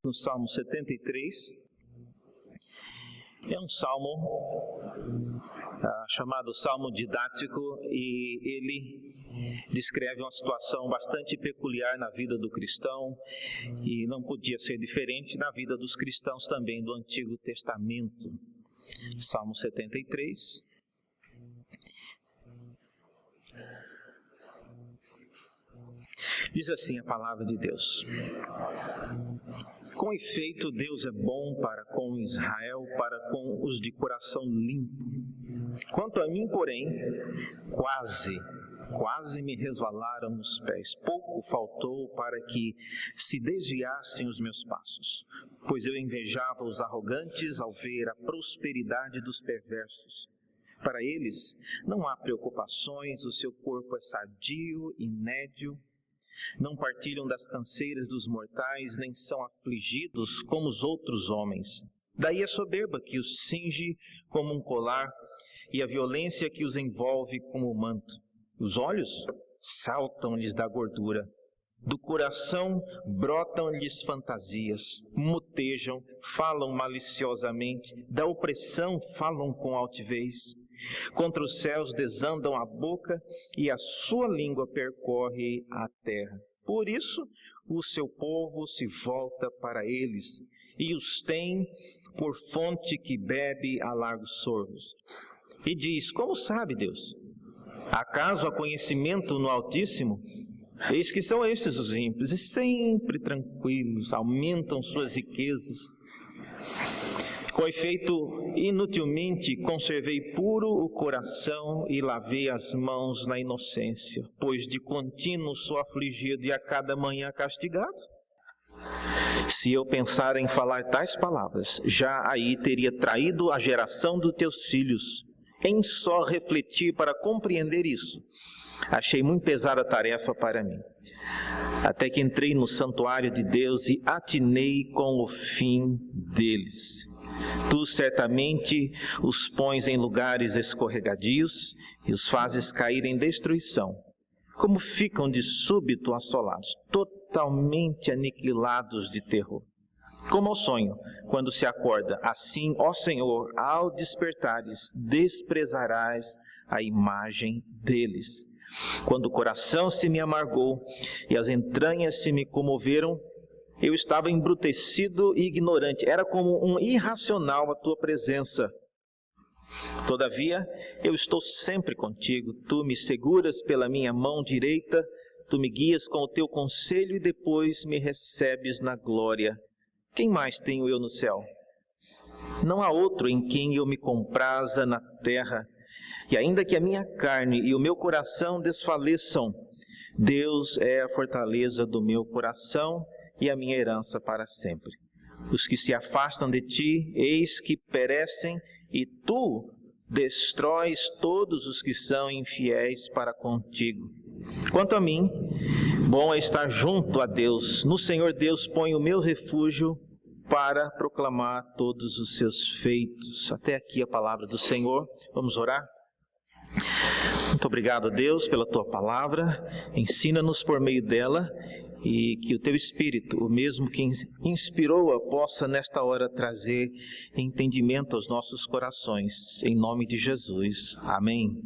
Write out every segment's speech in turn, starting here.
No Salmo 73, é um salmo chamado Salmo Didático, e ele descreve uma situação bastante peculiar na vida do cristão, e não podia ser diferente na vida dos cristãos também do Antigo Testamento. Salmo 73. Diz assim a palavra de Deus: com efeito, Deus é bom para com Israel, para com os de coração limpo. Quanto a mim, porém, quase me resvalaram os pés. Pouco faltou para que se desviassem os meus passos, pois eu invejava os arrogantes ao ver a prosperidade dos perversos. Para eles não há preocupações, o seu corpo é sadio e nédio. Não partilham das canseiras dos mortais, nem são afligidos como os outros homens. Daí a soberba que os cinge como um colar, e a violência que os envolve como um manto. Os olhos saltam-lhes da gordura, do coração brotam-lhes fantasias, motejam, falam maliciosamente, da opressão falam com altivez. Contra os céus desandam a boca, e a sua língua percorre a terra. Por isso, o seu povo se volta para eles, e os tem por fonte que bebe a largos sorvos. E diz: como sabe Deus? Acaso há conhecimento no Altíssimo? Eis que são estes os ímpios, e sempre tranquilos, aumentam suas riquezas. Com efeito, inutilmente conservei puro o coração e lavei as mãos na inocência, pois de contínuo sou afligido e a cada manhã castigado. Se eu pensar em falar tais palavras, já aí teria traído a geração dos teus filhos. Em só refletir para compreender isso, achei muito pesada a tarefa para mim. Até que entrei no santuário de Deus e atinei com o fim deles. Tu certamente os pões em lugares escorregadios e os fazes cair em destruição. Como ficam de súbito assolados, totalmente aniquilados de terror. Como ao sonho, quando se acorda, assim, ó Senhor, ao despertares, desprezarás a imagem deles. Quando o coração se me amargou e as entranhas se me comoveram, eu estava embrutecido e ignorante, era como um irracional à tua presença. Todavia, eu estou sempre contigo, tu me seguras pela minha mão direita, tu me guias com o teu conselho e depois me recebes na glória. Quem mais tenho eu no céu? Não há outro em quem eu me compraza na terra, e ainda que a minha carne e o meu coração desfaleçam, Deus é a fortaleza do meu coração e a minha herança para sempre. Os que se afastam de ti, eis que perecem, e tu destróis todos os que são infiéis para contigo. Quanto a mim, bom é estar junto a Deus. No Senhor Deus ponho o meu refúgio para proclamar todos os seus feitos. Até aqui a palavra do Senhor. Vamos orar? Muito obrigado, Deus, pela tua palavra. Ensina-nos por meio dela, e que o teu Espírito, o mesmo que inspirou-a, possa nesta hora trazer entendimento aos nossos corações. Em nome de Jesus. Amém.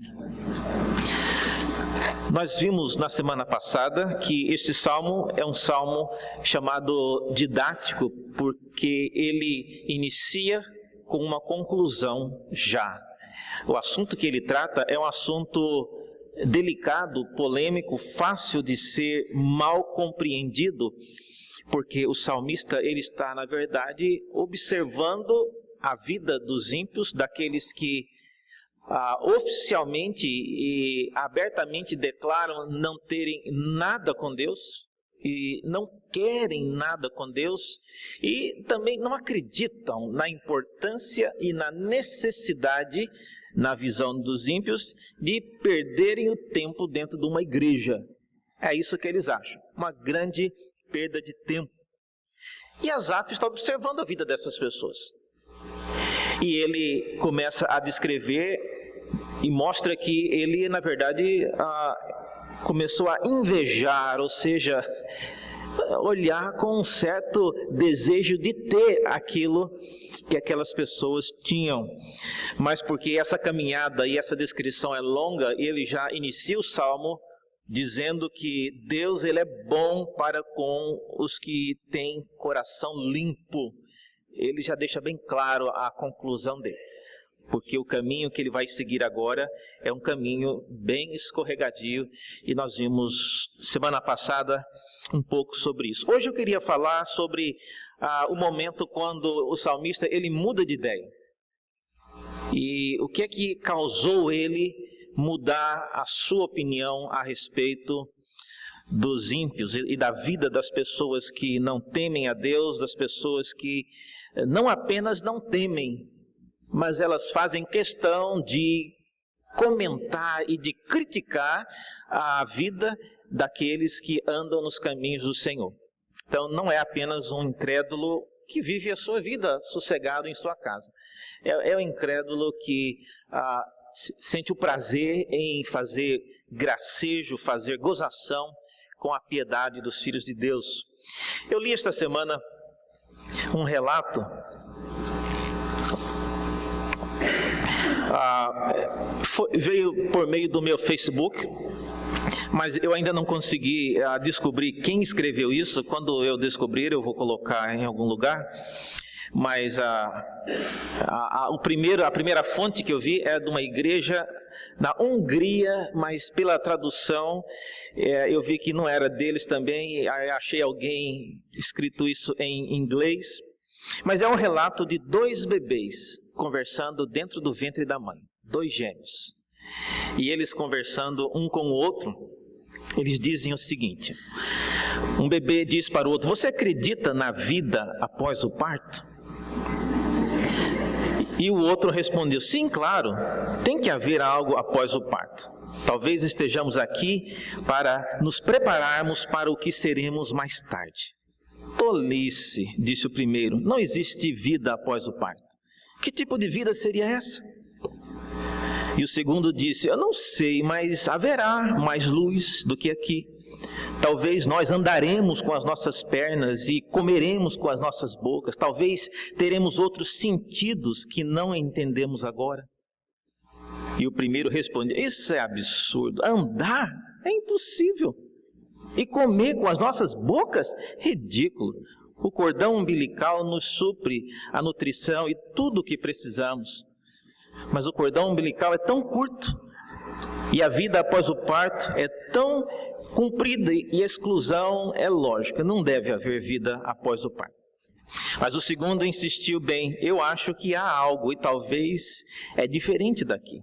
Nós vimos na semana passada que este salmo é um salmo chamado didático, porque ele inicia com uma conclusão já. O assunto que ele trata é um assunto delicado, polêmico, fácil de ser mal compreendido, porque o salmista ele está, na verdade, observando a vida dos ímpios, daqueles que oficialmente e abertamente declaram não terem nada com Deus e não querem nada com Deus e também não acreditam na importância e na necessidade, na visão dos ímpios, de perderem o tempo dentro de uma igreja. É isso que eles acham, uma grande perda de tempo. E Asaf está observando a vida dessas pessoas. E ele começa a descrever e mostra que ele, na verdade, começou a invejar, ou seja, olhar com um certo desejo de ter aquilo que aquelas pessoas tinham. Mas porque essa caminhada e essa descrição é longa, ele já inicia o Salmo dizendo que Deus ele é bom para com os que têm coração limpo. Ele já deixa bem claro a conclusão dele. Porque o caminho que ele vai seguir agora é um caminho bem escorregadio, e nós vimos semana passada um pouco sobre isso. Hoje eu queria falar sobre o momento quando o salmista ele muda de ideia. E o que é que causou ele mudar a sua opinião a respeito dos ímpios e da vida das pessoas que não temem a Deus, das pessoas que não apenas não temem, mas elas fazem questão de comentar e de criticar a vida daqueles que andam nos caminhos do Senhor. Então não é apenas um incrédulo que vive a sua vida sossegado em sua casa. É um incrédulo que sente o prazer em fazer gracejo, fazer gozação com a piedade dos filhos de Deus. Eu li esta semana um relato veio por meio do meu Facebook, mas eu ainda não consegui descobrir quem escreveu isso. Quando eu descobrir, eu vou colocar em algum lugar. Mas a primeira fonte que eu vi é de uma igreja na Hungria, mas pela tradução eu vi que não era deles também. Achei alguém escrito isso em inglês. Mas é um relato de 2 bebês conversando dentro do ventre da mãe, 2 gêmeos. E eles conversando um com o outro, eles dizem o seguinte: um bebê diz para o outro: você acredita na vida após o parto? E o outro respondeu: sim, claro, tem que haver algo após o parto. Talvez estejamos aqui para nos prepararmos para o que seremos mais tarde. Tolice, disse o primeiro, não existe vida após o parto. Que tipo de vida seria essa? E o segundo disse: eu não sei, mas haverá mais luz do que aqui. Talvez nós andaremos com as nossas pernas e comeremos com as nossas bocas. Talvez teremos outros sentidos que não entendemos agora. E o primeiro respondeu: isso é absurdo. Andar é impossível. E comer com as nossas bocas? Ridículo. O cordão umbilical nos supre a nutrição e tudo o que precisamos. Mas o cordão umbilical é tão curto. E a vida após o parto é tão comprida e a exclusão é lógica. Não deve haver vida após o parto. Mas o segundo insistiu: bem, eu acho que há algo e talvez é diferente daqui.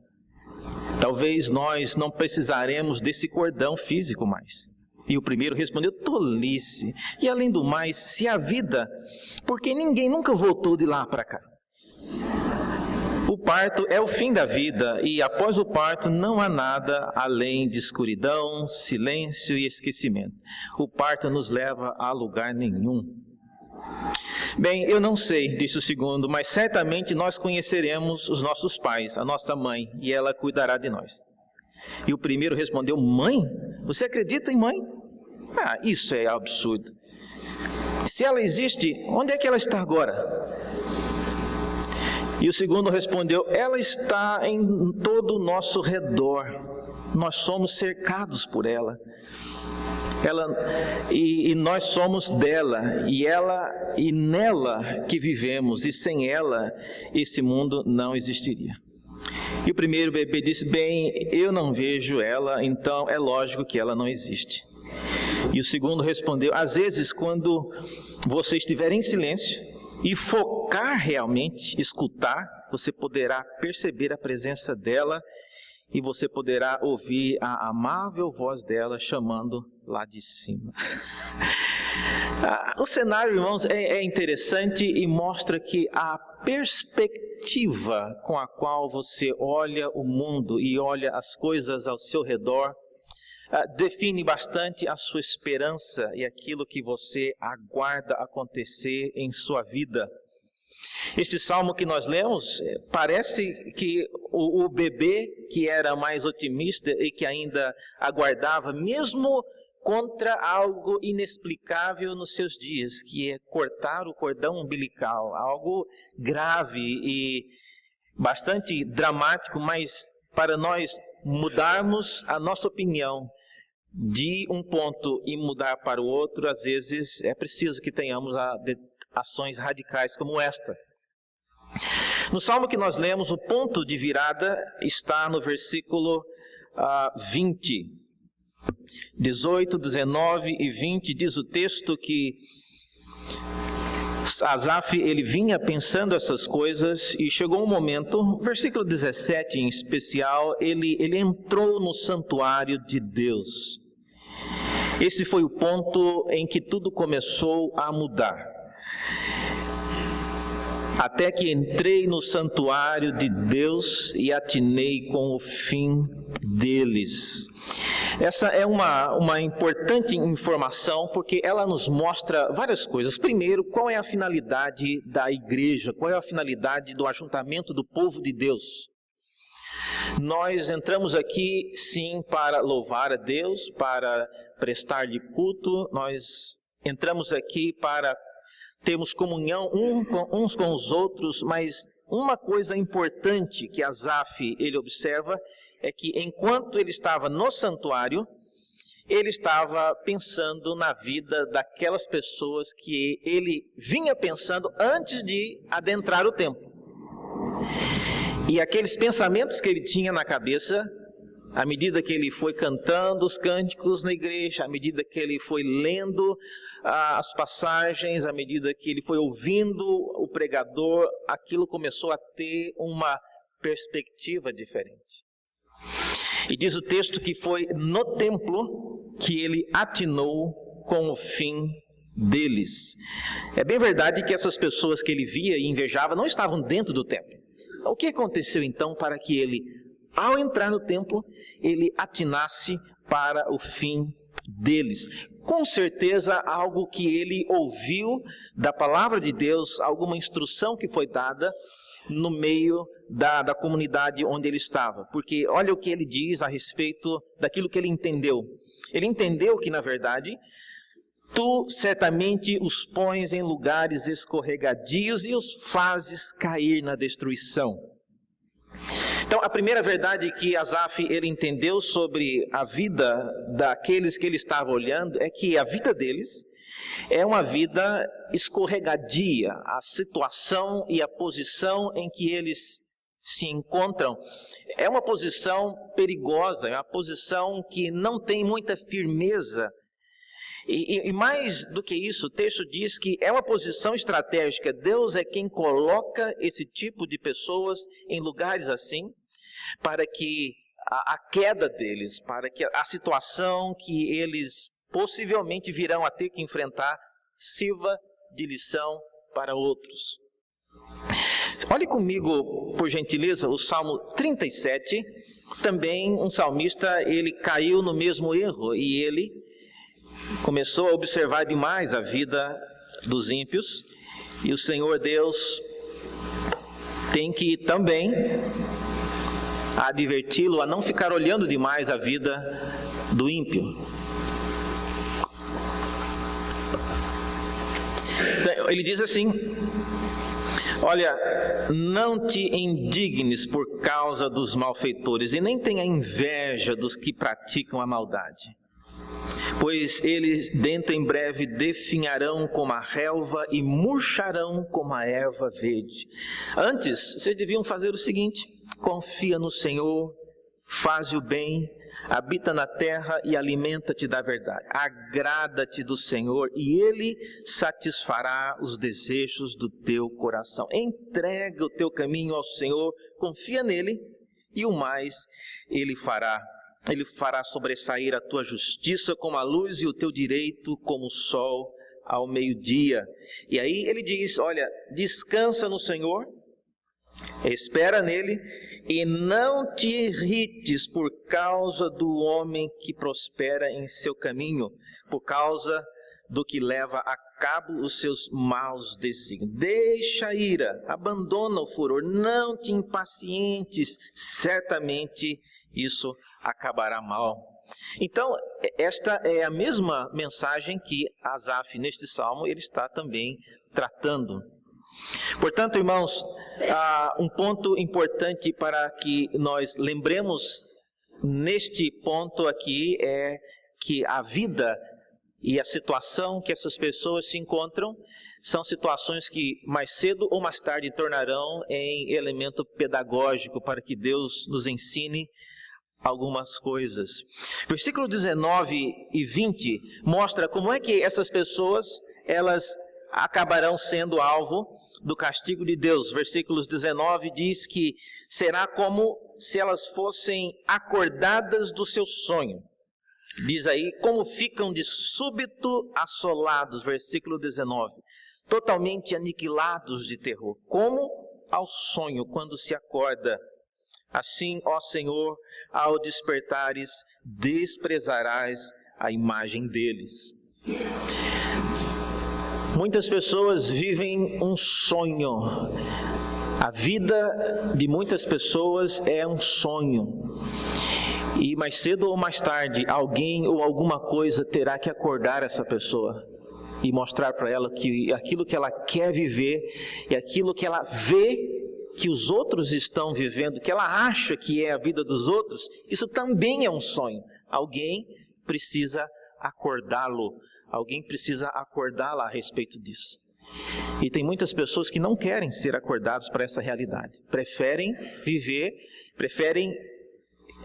Talvez nós não precisaremos desse cordão físico mais. E o primeiro respondeu: tolice. E além do mais, se há vida, porque ninguém nunca voltou de lá para cá. O parto é o fim da vida e após o parto não há nada além de escuridão, silêncio e esquecimento. O parto nos leva a lugar nenhum. Bem, eu não sei, disse o segundo, mas certamente nós conheceremos os nossos pais, a nossa mãe, e ela cuidará de nós. E o primeiro respondeu: mãe? Você acredita em mãe? Isso é absurdo. Se ela existe, onde é que ela está agora? E o segundo respondeu: ela está em todo o nosso redor. Nós somos cercados por ela. E nós somos dela, e nela que vivemos, e sem ela esse mundo não existiria. E o primeiro bebê disse: bem, eu não vejo ela, então é lógico que ela não existe. E o segundo respondeu: às vezes, quando você estiver em silêncio e focar realmente, escutar, você poderá perceber a presença dela e você poderá ouvir a amável voz dela chamando lá de cima. O cenário, irmãos, é interessante e mostra que a perspectiva com a qual você olha o mundo e olha as coisas ao seu redor define bastante a sua esperança e aquilo que você aguarda acontecer em sua vida. Este salmo que nós lemos, parece que o bebê que era mais otimista e que ainda aguardava, mesmo contra algo inexplicável nos seus dias, que é cortar o cordão umbilical, algo grave e bastante dramático, mas para nós mudarmos a nossa opinião de um ponto e mudar para o outro, às vezes é preciso que tenhamos ações radicais como esta. No salmo que nós lemos, o ponto de virada está no versículo 20. 18, 19 e 20 diz o texto que Asaf, ele vinha pensando essas coisas e chegou um momento, versículo 17 em especial, ele entrou no santuário de Deus. Esse foi o ponto em que tudo começou a mudar. Até que entrei no santuário de Deus e atinei com o fim deles. Essa é uma importante informação, porque ela nos mostra várias coisas. Primeiro, qual é a finalidade da igreja? Qual é a finalidade do ajuntamento do povo de Deus? Nós entramos aqui, sim, para louvar a Deus, para prestar-lhe culto. Nós entramos aqui para termos comunhão uns com os outros, mas uma coisa importante que Asaf, ele observa, é que enquanto ele estava no santuário, ele estava pensando na vida daquelas pessoas que ele vinha pensando antes de adentrar o templo. E aqueles pensamentos que ele tinha na cabeça, à medida que ele foi cantando os cânticos na igreja, à medida que ele foi lendo as passagens, à medida que ele foi ouvindo o pregador, aquilo começou a ter uma perspectiva diferente. E diz o texto que foi no templo que ele atinou com o fim deles. É bem verdade que essas pessoas que ele via e invejava não estavam dentro do templo. O que aconteceu então para que ele, ao entrar no templo, ele atinasse para o fim deles? Com certeza algo que ele ouviu da palavra de Deus, alguma instrução que foi dada no meio da comunidade onde ele estava. Porque olha o que ele diz a respeito daquilo que ele entendeu. Ele entendeu que, na verdade, tu certamente os pões em lugares escorregadios e os fazes cair na destruição. Então, a primeira verdade que Asaf ele entendeu sobre a vida daqueles que ele estava olhando é que a vida deles é uma vida escorregadia. A situação e a posição em que eles se encontram é uma posição perigosa, é uma posição que não tem muita firmeza. E mais do que isso, o texto diz que é uma posição estratégica. Deus é quem coloca esse tipo de pessoas em lugares assim, para que a queda deles, para que a situação que eles possivelmente virão a ter que enfrentar, sirva de lição para outros. Olhe comigo, por gentileza, o Salmo 37. Também um salmista, ele caiu no mesmo erro e ele começou a observar demais a vida dos ímpios. E o Senhor Deus tem que também adverti-lo a não ficar olhando demais a vida do ímpio. Ele diz assim: olha, não te indignes por causa dos malfeitores e nem tenha inveja dos que praticam a maldade, pois eles dentro em breve definharão como a relva e murcharão como a erva verde. Antes, vocês deviam fazer o seguinte: confia no Senhor, faz o bem, habita na terra e alimenta-te da verdade. Agrada-te do Senhor e Ele satisfará os desejos do teu coração. Entrega o teu caminho ao Senhor, confia nele e o mais Ele fará. Ele fará sobressair a tua justiça como a luz e o teu direito como o sol ao meio-dia. E aí ele diz, olha, descansa no Senhor, espera nele e não te irrites por causa do homem que prospera em seu caminho, por causa do que leva a cabo os seus maus desígnios. Deixa a ira, abandona o furor, não te impacientes, certamente isso acabará mal. Então, esta é a mesma mensagem que Asaf, neste salmo, ele está também tratando. Portanto, irmãos, um ponto importante para que nós lembremos neste ponto aqui é que a vida e a situação que essas pessoas se encontram são situações que mais cedo ou mais tarde tornarão em elemento pedagógico para que Deus nos ensine algumas coisas. Versículo 19 e 20 mostra como é que essas pessoas, elas acabarão sendo alvo do castigo de Deus. Versículos 19 diz que será como se elas fossem acordadas do seu sonho. Diz aí, como ficam de súbito assolados, versículo 19, totalmente aniquilados de terror, como ao sonho quando se acorda. Assim, ó Senhor, ao despertares, desprezarás a imagem deles. Muitas pessoas vivem um sonho. A vida de muitas pessoas é um sonho. E mais cedo ou mais tarde, alguém ou alguma coisa terá que acordar essa pessoa e mostrar para ela que aquilo que ela quer viver e aquilo que ela vê que os outros estão vivendo, que ela acha que é a vida dos outros, isso também é um sonho. Alguém precisa acordá-lo, alguém precisa acordá-la a respeito disso. E tem muitas pessoas que não querem ser acordados para essa realidade, preferem viver, preferem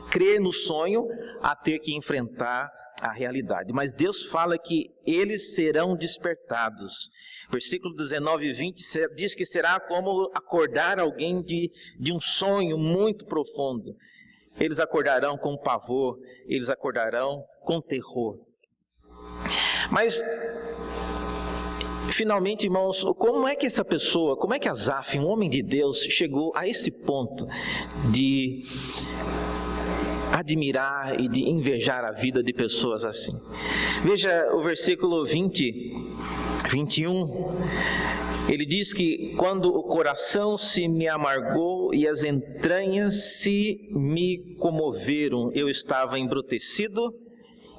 crer no sonho a ter que enfrentar a realidade. Mas Deus fala que eles serão despertados. Versículo 19 e 20 diz que será como acordar alguém de um sonho muito profundo. Eles acordarão com pavor, eles acordarão com terror. Mas, finalmente, irmãos, como é que essa pessoa, como é que Asaf, um homem de Deus, chegou a esse ponto de admirar e de invejar a vida de pessoas assim? Veja o versículo 21, ele diz que quando o coração se me amargou e as entranhas se me comoveram, eu estava embrutecido,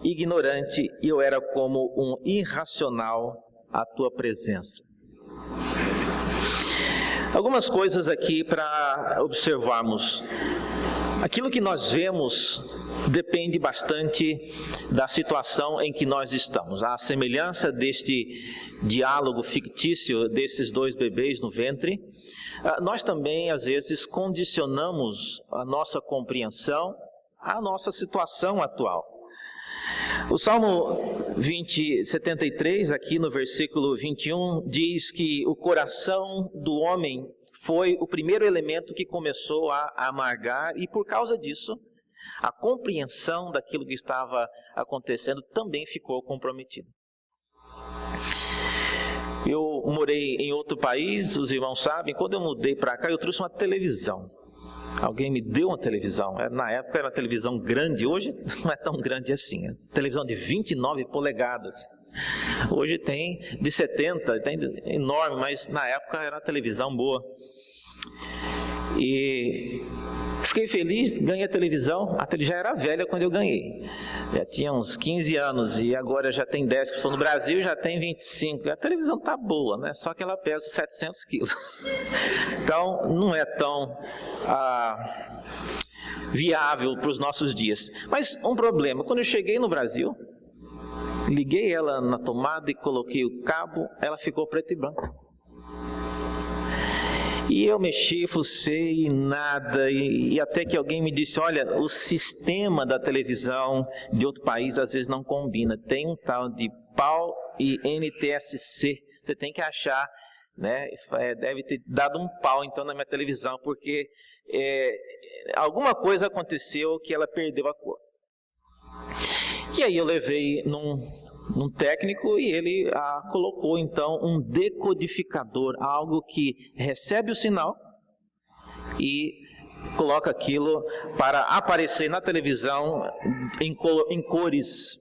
ignorante, e eu era como um irracional à tua presença. Algumas coisas aqui para observarmos. Aquilo que nós vemos depende bastante da situação em que nós estamos. A semelhança deste diálogo fictício desses dois bebês no ventre, nós também às vezes condicionamos a nossa compreensão à nossa situação atual. O Salmo 73, aqui no versículo 21, diz que o coração do homem foi o primeiro elemento que começou a amargar, e por causa disso, a compreensão daquilo que estava acontecendo também ficou comprometida. Eu morei em outro país, os irmãos sabem, quando eu mudei para cá, eu trouxe uma televisão. Alguém me deu uma televisão, na época era uma televisão grande, hoje não é tão grande assim, é televisão de 29 polegadas. Hoje tem de 70, tem enorme, mas na época era uma televisão boa. E fiquei feliz, ganhei a televisão. A televisão já era velha quando eu ganhei. Já tinha uns 15 anos e agora já tem 10 que estou no Brasil, já tem 25. A televisão está boa, né? Só que ela pesa 700 quilos. Então não é tão viável para os nossos dias. Mas um problema, quando eu cheguei no Brasil, liguei ela na tomada e coloquei o cabo, ela ficou preta e branca. E eu mexi, fucei, nada, e até que alguém me disse, olha, o sistema da televisão de outro país às vezes não combina. Tem um tal de PAL e NTSC, você tem que achar, né? Deve ter dado um pau então na minha televisão, porque alguma coisa aconteceu que ela perdeu a cor. E aí eu levei num técnico e ele colocou então um decodificador, algo que recebe o sinal e coloca aquilo para aparecer na televisão em cores.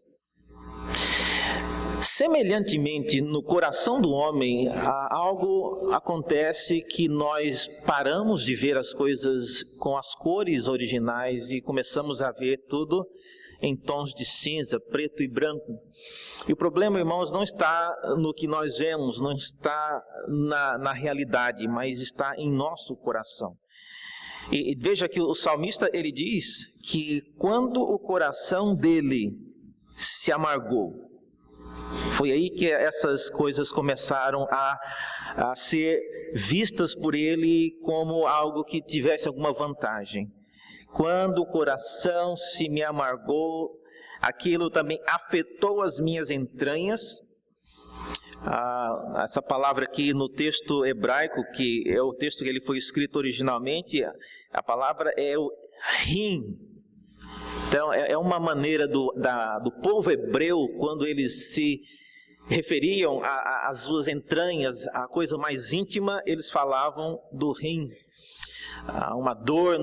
Semelhantemente, no coração do homem, algo acontece que nós paramos de ver as coisas com as cores originais e começamos a ver tudo em tons de cinza, preto e branco. E o problema, irmãos, não está no que nós vemos, não está na realidade, mas está em nosso coração. E veja que o salmista, ele diz que quando o coração dele se amargou, foi aí que essas coisas começaram a ser vistas por ele como algo que tivesse alguma vantagem. Quando o coração se me amargou, aquilo também afetou as minhas entranhas. Essa palavra aqui no texto hebraico, que é o texto que ele foi escrito originalmente, a palavra é o rim. Então é uma maneira do povo hebreu, quando eles se referiam às suas entranhas, a coisa mais íntima, eles falavam do rim. Uma dor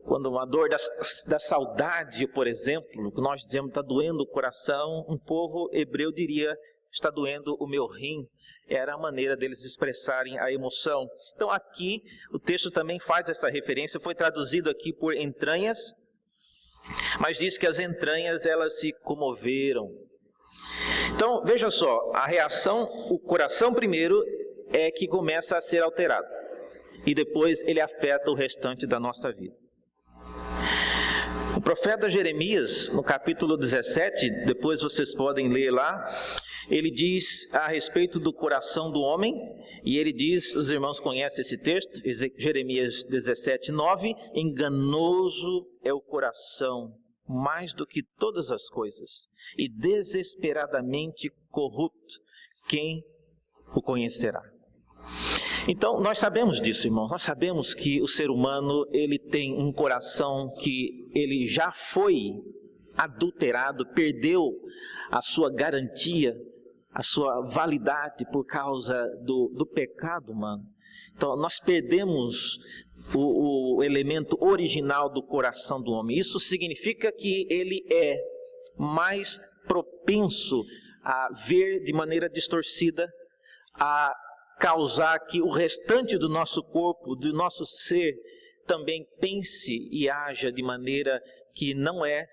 quando uma dor da saudade, por exemplo, que nós dizemos está doendo o coração, um povo hebreu diria, está doendo o meu rim. Era a maneira deles expressarem a emoção. Então aqui o texto também faz essa referência, foi traduzido aqui por entranhas, mas diz que as entranhas elas se comoveram. Então veja só, a reação, o coração primeiro é que começa a ser alterado, e depois ele afeta o restante da nossa vida. O profeta Jeremias, no capítulo 17, depois vocês podem ler lá, ele diz a respeito do coração do homem, e ele diz, os irmãos conhecem esse texto, Jeremias 17, 9, enganoso é o coração, mais do que todas as coisas, e desesperadamente corrupto, quem o conhecerá? Então, nós sabemos disso, irmãos, nós sabemos que o ser humano, ele tem um coração que ele já foi adulterado, perdeu a sua garantia, a sua validade por causa do pecado humano. Então, nós perdemos o elemento original do coração do homem. Isso significa que ele é mais propenso a ver de maneira distorcida, a causar que o restante do nosso corpo, do nosso ser, também pense e haja de maneira que não é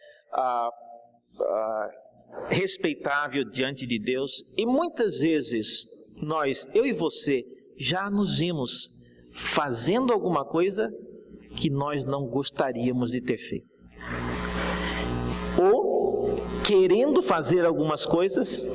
respeitável diante de Deus. E muitas vezes nós, eu e você, já nos vimos fazendo alguma coisa que nós não gostaríamos de ter feito, ou querendo fazer algumas coisas,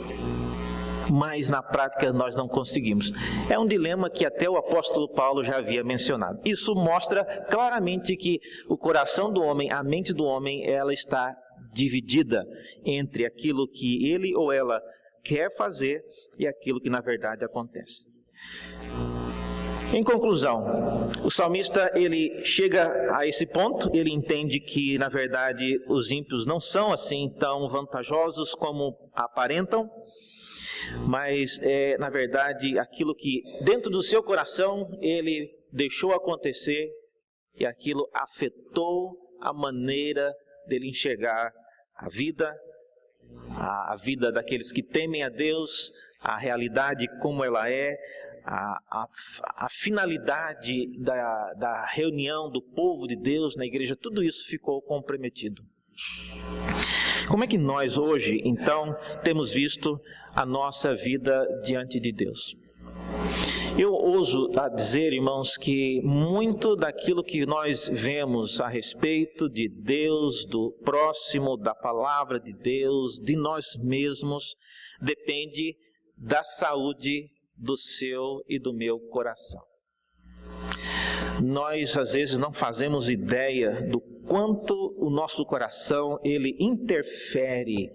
mas na prática nós não conseguimos. É um dilema que até o apóstolo Paulo já havia mencionado. Isso mostra claramente que o coração do homem, a mente do homem, ela está dividida entre aquilo que ele ou ela quer fazer e aquilo que na verdade acontece. Em conclusão, o salmista, ele chega a esse ponto, ele entende que na verdade os ímpios não são assim tão vantajosos como aparentam, mas é na verdade aquilo que dentro do seu coração ele deixou acontecer, e aquilo afetou a maneira dele enxergar a vida daqueles que temem a Deus, a realidade como ela é, a finalidade da reunião do povo de Deus na igreja. Tudo isso ficou comprometido. Como é que nós hoje, então, temos visto a nossa vida diante de Deus? Eu ouso dizer, irmãos, que muito daquilo que nós vemos a respeito de Deus, do próximo, da palavra de Deus, de nós mesmos, depende da saúde do seu e do meu coração. Nós, às vezes, não fazemos ideia do quanto o nosso coração, ele interfere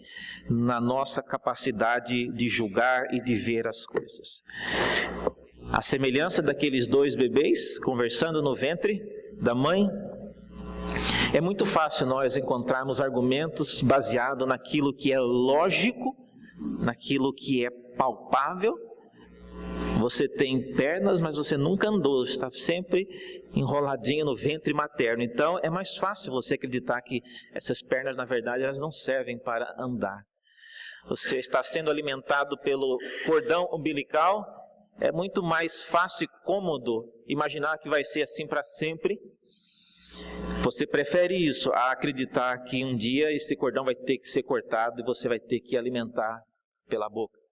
na nossa capacidade de julgar e de ver as coisas. A semelhança daqueles dois bebês conversando no ventre da mãe, é muito fácil nós encontrarmos argumentos baseados naquilo que é lógico, naquilo que é palpável. Você tem pernas, mas você nunca andou, está sempre enroladinho no ventre materno. Então é mais fácil você acreditar que essas pernas, na verdade, elas não servem para andar. Você está sendo alimentado pelo cordão umbilical. É muito mais fácil e cômodo imaginar que vai ser assim para sempre. Você prefere isso a acreditar que um dia esse cordão vai ter que ser cortado e você vai ter que alimentar pela boca.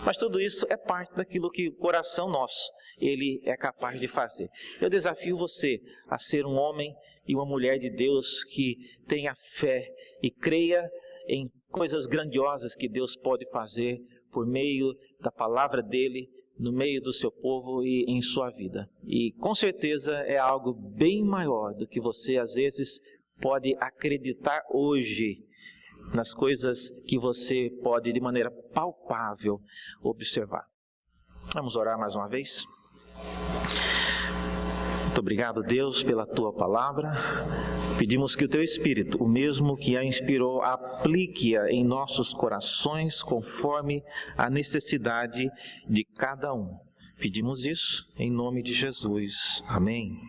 Mas tudo isso é parte daquilo que o coração nosso, ele é capaz de fazer. Eu desafio você a ser um homem e uma mulher de Deus que tenha fé e creia em coisas grandiosas que Deus pode fazer por meio da palavra dele, no meio do seu povo e em sua vida. E com certeza é algo bem maior do que você às vezes pode acreditar hoje, nas coisas que você pode de maneira palpável observar. Vamos orar mais uma vez? Muito obrigado, Deus, pela tua palavra. Pedimos que o teu Espírito, o mesmo que a inspirou, aplique-a em nossos corações conforme a necessidade de cada um. Pedimos isso em nome de Jesus. Amém.